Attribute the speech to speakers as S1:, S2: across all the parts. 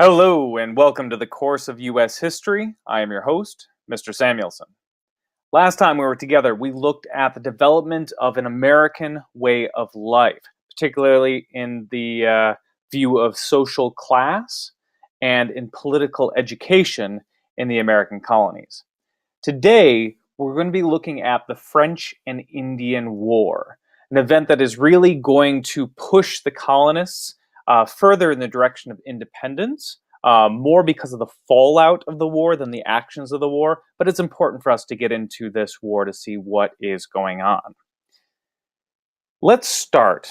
S1: Hello, and welcome to the course of U.S. History. I am your host, Mr. Samuelson. Last time we were together, we looked at the development of an American way of life, particularly in the view of social class and in political education in the American colonies. Today, we're going to be looking at the French and Indian War, an event that is really going to push the colonists further in the direction of independence, more because of the fallout of the war than the actions of the war. But it's important for us to get into this war to see what is going on. Let's start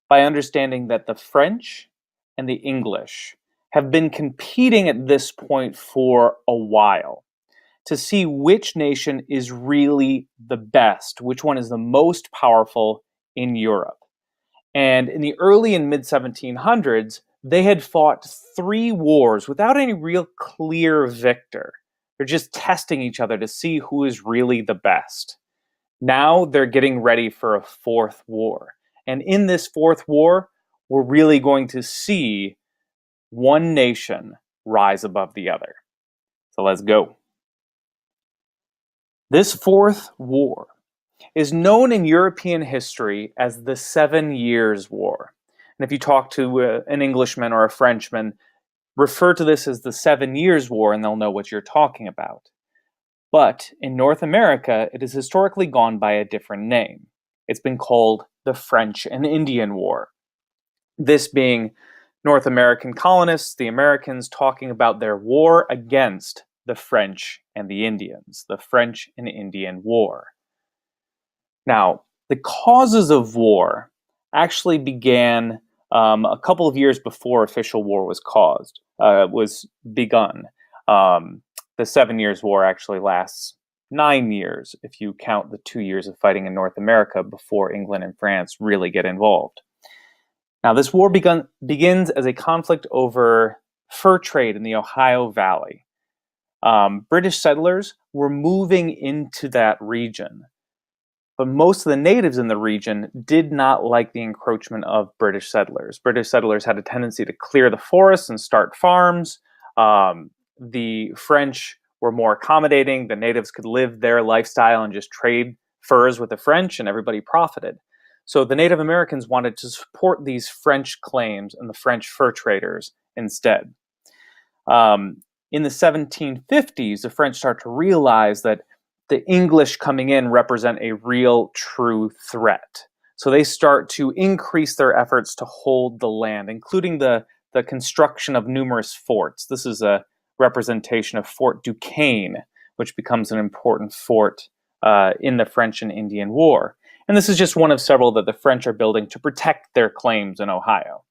S1: by understanding that the French and the English have been competing at this point for a while to see which nation is really the best, which one is the most powerful in Europe. And in the early and mid 1700s, they had fought 3 wars without any real clear victor. They're just testing each other to see who is really the best. Now they're getting ready for a 4th war. And in this 4th war, we're really going to see one nation rise above the other. So let's go. This 4th war is known in European history as the 7 Years' War. And if you talk to an Englishman or a Frenchman, refer to this as the 7 Years' War and they'll know what you're talking about. But in North America, it has historically gone by a different name. It's been called the French and Indian War. This being North American colonists, the Americans, talking about their war against the French and the Indians, the French and Indian War. Now, the causes of war actually began a couple of years before official war was begun. The 7 Years' War actually lasts 9 years if you count the 2 years of fighting in North America before England and France really get involved. Now, this war begins as a conflict over fur trade in the Ohio Valley. British settlers were moving into that region. But most of the natives in the region did not like the encroachment of British settlers. British settlers had a tendency to clear the forests and start farms. The French were more accommodating. The natives could live their lifestyle and just trade furs with the French, and everybody profited. So the Native Americans wanted to support these French claims and the French fur traders instead. In the 1750s, the French start to realize that the English coming in represent a real, true threat. So they start to increase their efforts to hold the land, including the construction of numerous forts. This is a representation of Fort Duquesne, which becomes an important fort in the French and Indian War. And this is just one of several that the French are building to protect their claims in Ohio.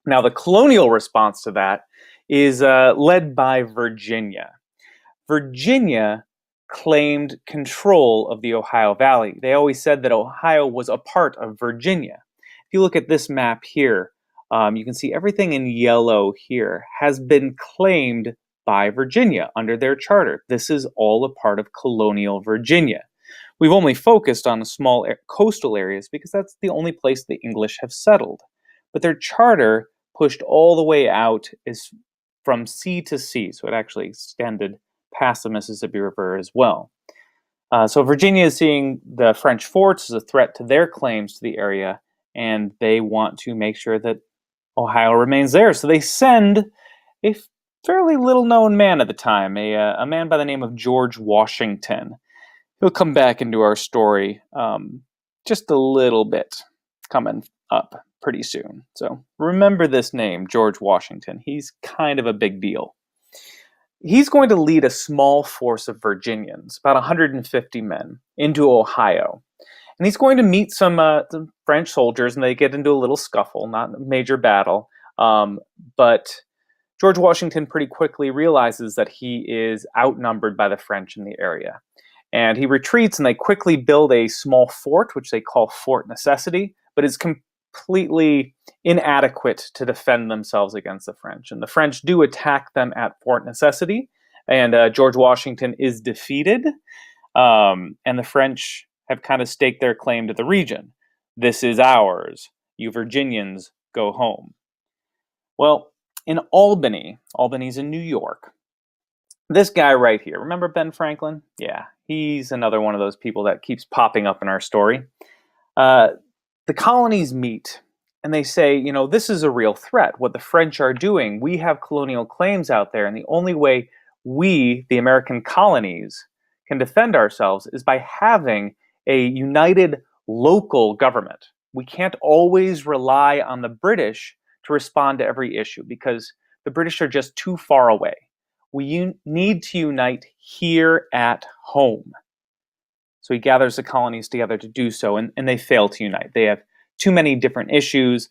S1: Now, the colonial response to that is led by Virginia. Virginia claimed control of the Ohio Valley. They always said that Ohio was a part of Virginia. If you look at this map here, you can see everything in yellow here has been claimed by Virginia under their charter. This is all a part of colonial Virginia. We've only focused on the small coastal areas because that's the only place the English have settled. But their charter pushed all the way out from sea to sea, so it actually extended past the Mississippi River as well. So Virginia is seeing the French forts as a threat to their claims to the area, and they want to make sure that Ohio remains there. So they send a fairly little-known man at the time, a man by the name of George Washington. He'll come back into our story just a little bit coming up pretty soon. So remember this name, George Washington. He's kind of a big deal. He's going to lead a small force of Virginians, about 150 men, into Ohio. And he's going to meet some French soldiers, and they get into a little scuffle, not a major battle. But George Washington pretty quickly realizes that he is outnumbered by the French in the area. And he retreats, and they quickly build a small fort, which they call Fort Necessity, but it's completely inadequate to defend themselves against the French. And the French do attack them at Fort Necessity, and George Washington is defeated, and the French have kind of staked their claim to the region. This is ours. You Virginians, go home. Well, In Albany, Albany's in New York, this guy right here, remember Ben Franklin? Yeah, he's another one of those people that keeps popping up in our story. Uh, the colonies meet and they say, this is a real threat. What the French are doing, we have colonial claims out there, and the only way we, the American colonies, can defend ourselves is by having a united local government. We can't always rely on the British to respond to every issue because the British are just too far away. We need to unite here at home. So he gathers the colonies together to do so, and they fail to unite. They have too many different issues.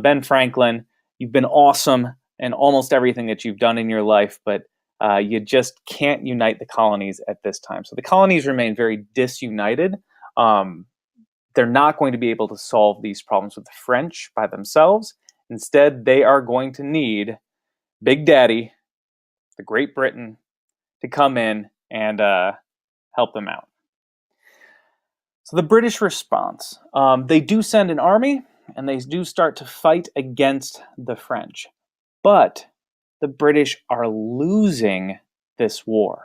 S1: Ben Franklin, you've been awesome in almost everything that you've done in your life, but you just can't unite the colonies at this time. So the colonies remain very disunited. They're not going to be able to solve these problems with the French by themselves. Instead, they are going to need Big Daddy, the Great Britain, to come in and help them out. So the British response, they do send an army and they do start to fight against the French. But the British are losing this war.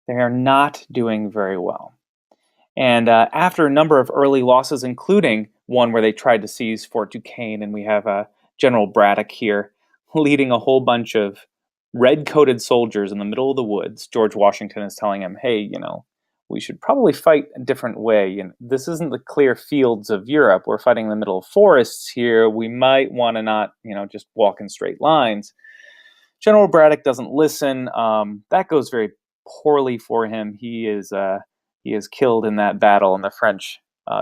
S1: They are not doing very well. And after a number of early losses, including one where they tried to seize Fort Duquesne, and we have General Braddock here leading a whole bunch of red-coated soldiers in the middle of the woods. George Washington is telling him, hey, we should probably fight a different way. This isn't the clear fields of Europe. We're fighting in the middle of forests here. We might want to not, just walk in straight lines. General Braddock doesn't listen. That goes very poorly for him. He is killed in that battle, and the French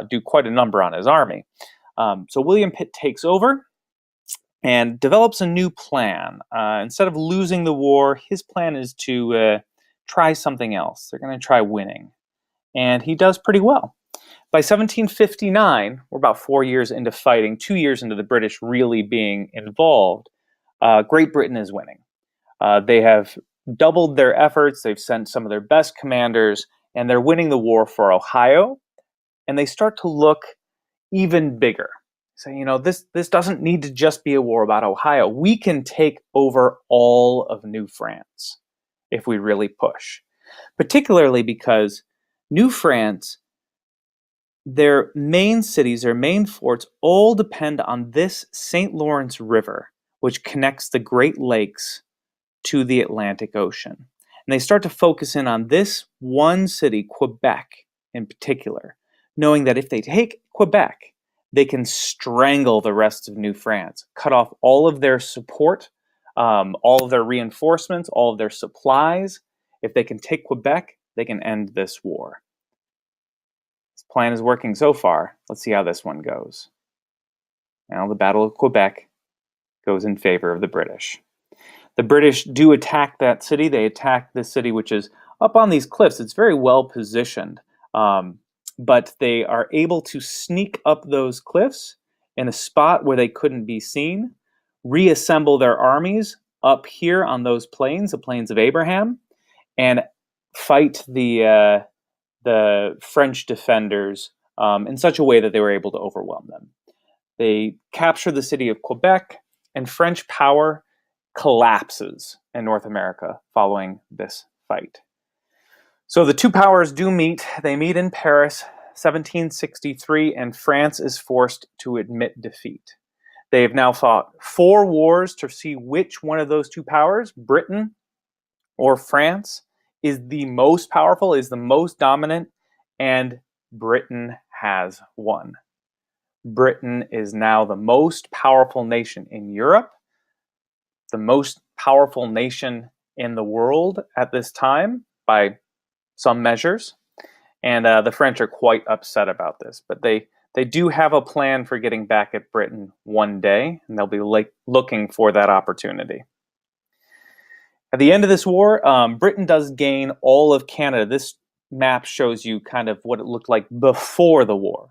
S1: do quite a number on his army. So William Pitt takes over and develops a new plan. Instead of losing the war, his plan is to try something else. They're going to try winning. And he does pretty well. By 1759, we're about 4 years into fighting, 2 years into the British really being involved, Great Britain is winning. They have doubled their efforts. They've sent some of their best commanders, and they're winning the war for Ohio. And they start to look even bigger. Say, this doesn't need to just be a war about Ohio. We can take over all of New France if we really push. Particularly because New France, their main cities, their main forts, all depend on this St. Lawrence River, which connects the Great Lakes to the Atlantic Ocean. And they start to focus in on this one city, Quebec in particular, knowing that if they take Quebec, they can strangle the rest of New France, cut off all of their support, all of their reinforcements, all of their supplies. If they can take Quebec, they can end this war. This plan is working so far. Let's see how this one goes. Now the Battle of Quebec goes in favor of the British. The British do attack that city. They attack this city, which is up on these cliffs. It's very well positioned, but they are able to sneak up those cliffs in a spot where they couldn't be seen, reassemble their armies up here on those plains, the Plains of Abraham, and fight the French defenders in such a way that they were able to overwhelm them. They capture the city of Quebec, and French power collapses in North America following this fight. So the two powers do meet. They meet in Paris, 1763, and France is forced to admit defeat. They have now fought 4 wars to see which one of those two powers, Britain or France, is the most powerful, is the most dominant, and Britain has won. Britain is now the most powerful nation in Europe, the most powerful nation in the world at this time by some measures, and the French are quite upset about this, but they do have a plan for getting back at Britain one day, and they'll be looking for that opportunity. At the end of this war, Britain does gain all of Canada. This map shows you kind of what it looked like before the war.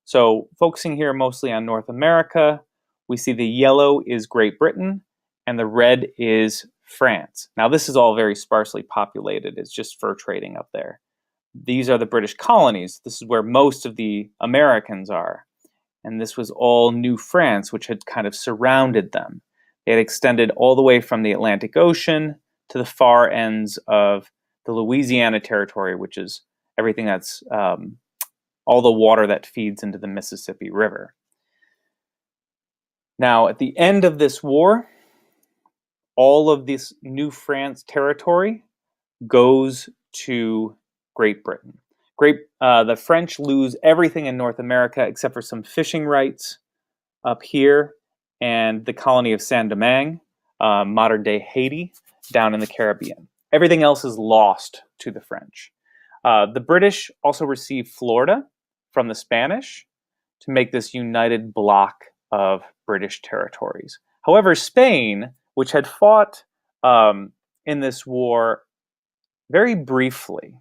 S1: So focusing here mostly on North America, we see the yellow is Great Britain, and the red is France. Now this is all very sparsely populated. It's just fur trading up there. These are the British colonies. This is where most of the Americans are. And this was all New France, which had kind of surrounded them. It extended all the way from the Atlantic Ocean to the far ends of the Louisiana Territory, which is everything that's all the water that feeds into the Mississippi River. Now, at the end of this war, all of this New France territory goes to Great Britain. The French lose everything in North America except for some fishing rights up here and the colony of Saint-Domingue, modern-day Haiti, down in the Caribbean. Everything else is lost to the French. The British also received Florida from the Spanish to make this united block of British territories. However, Spain, which had fought in this war very briefly,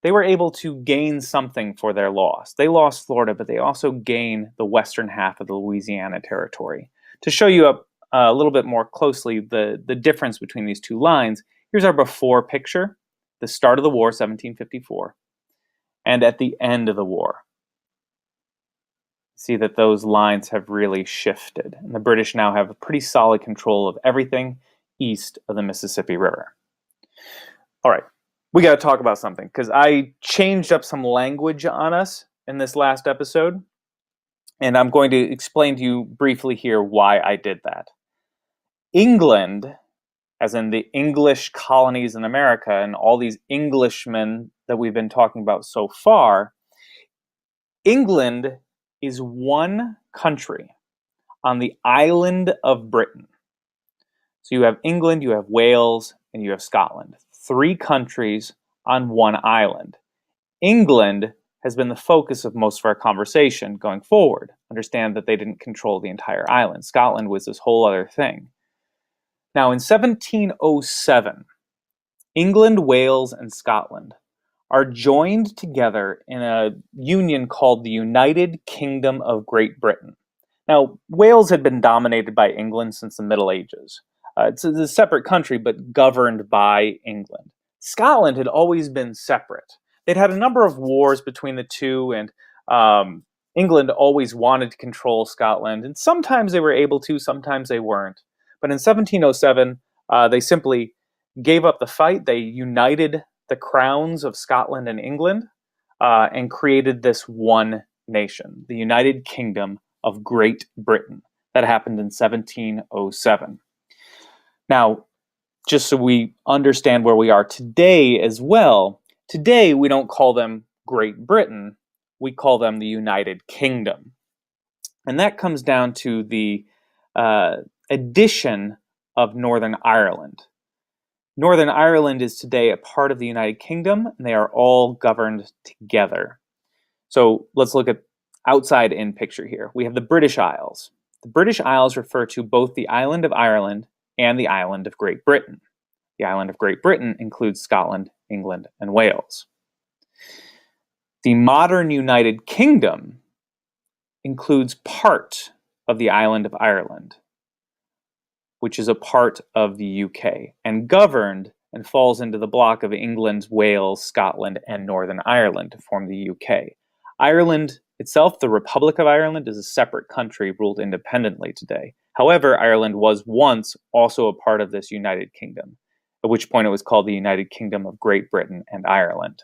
S1: they were able to gain something for their loss. They lost Florida, but they also gained the western half of the Louisiana Territory. To show you a little bit more closely the difference between these two lines, here's our before picture, the start of the war, 1754, and at the end of the war. See that those lines have really shifted, and the British now have a pretty solid control of everything east of the Mississippi River. All right, we got to talk about something, because I changed up some language on us in this last episode, and I'm going to explain to you briefly here why I did that. England, as in the English colonies in America and all these Englishmen that we've been talking about so far, England is one country on the island of Britain. So you have England, you have Wales, and you have Scotland. 3 countries on one island. England has been the focus of most of our conversation going forward. Understand that they didn't control the entire island. Scotland was this whole other thing. Now, in 1707, England, Wales, and Scotland are joined together in a union called the United Kingdom of Great Britain. Now, Wales had been dominated by England since the Middle Ages. It's a separate country, but governed by England. Scotland had always been separate. They'd had a number of wars between the two, and England always wanted to control Scotland, and sometimes they were able to, sometimes they weren't. But in 1707, they simply gave up the fight. They united the crowns of Scotland and England and created this one nation, the United Kingdom of Great Britain. That happened in 1707. Now, just so we understand where we are today as well, today we don't call them Great Britain, we call them the United Kingdom. And that comes down to the addition of Northern Ireland. Northern Ireland is today a part of the United Kingdom, and they are all governed together. So let's look at outside-in picture here. We have the British Isles. The British Isles refer to both the island of Ireland and the island of Great Britain. The island of Great Britain includes Scotland, England, and Wales. The modern United Kingdom includes part of the island of Ireland, which is a part of the UK, and governed and falls into the block of England, Wales, Scotland, and Northern Ireland to form the UK. Ireland itself, the Republic of Ireland, is a separate country ruled independently today. However, Ireland was once also a part of this United Kingdom, at which point it was called the United Kingdom of Great Britain and Ireland.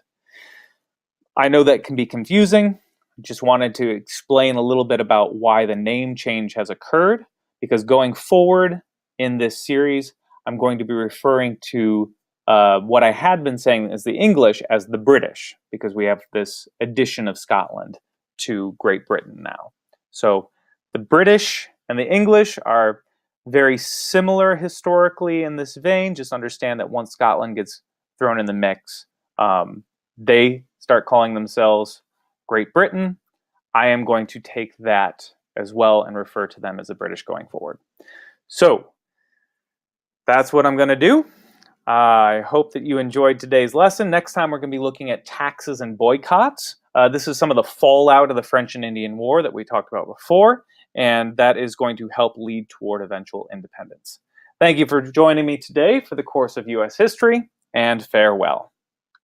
S1: I know that can be confusing. I just wanted to explain a little bit about why the name change has occurred, because going forward in this series, I'm going to be referring to what I had been saying as the English as the British, because we have this addition of Scotland to Great Britain now. So the British and the English are very similar historically in this vein. Just understand that once Scotland gets thrown in the mix, they start calling themselves Great Britain. I am going to take that as well and refer to them as the British going forward. So that's what I'm going to do. I hope that you enjoyed today's lesson. Next time we're going to be looking at taxes and boycotts. This is some of the fallout of the French and Indian War that we talked about before, and that is going to help lead toward eventual independence. Thank you for joining me today for the course of U.S. history, and farewell.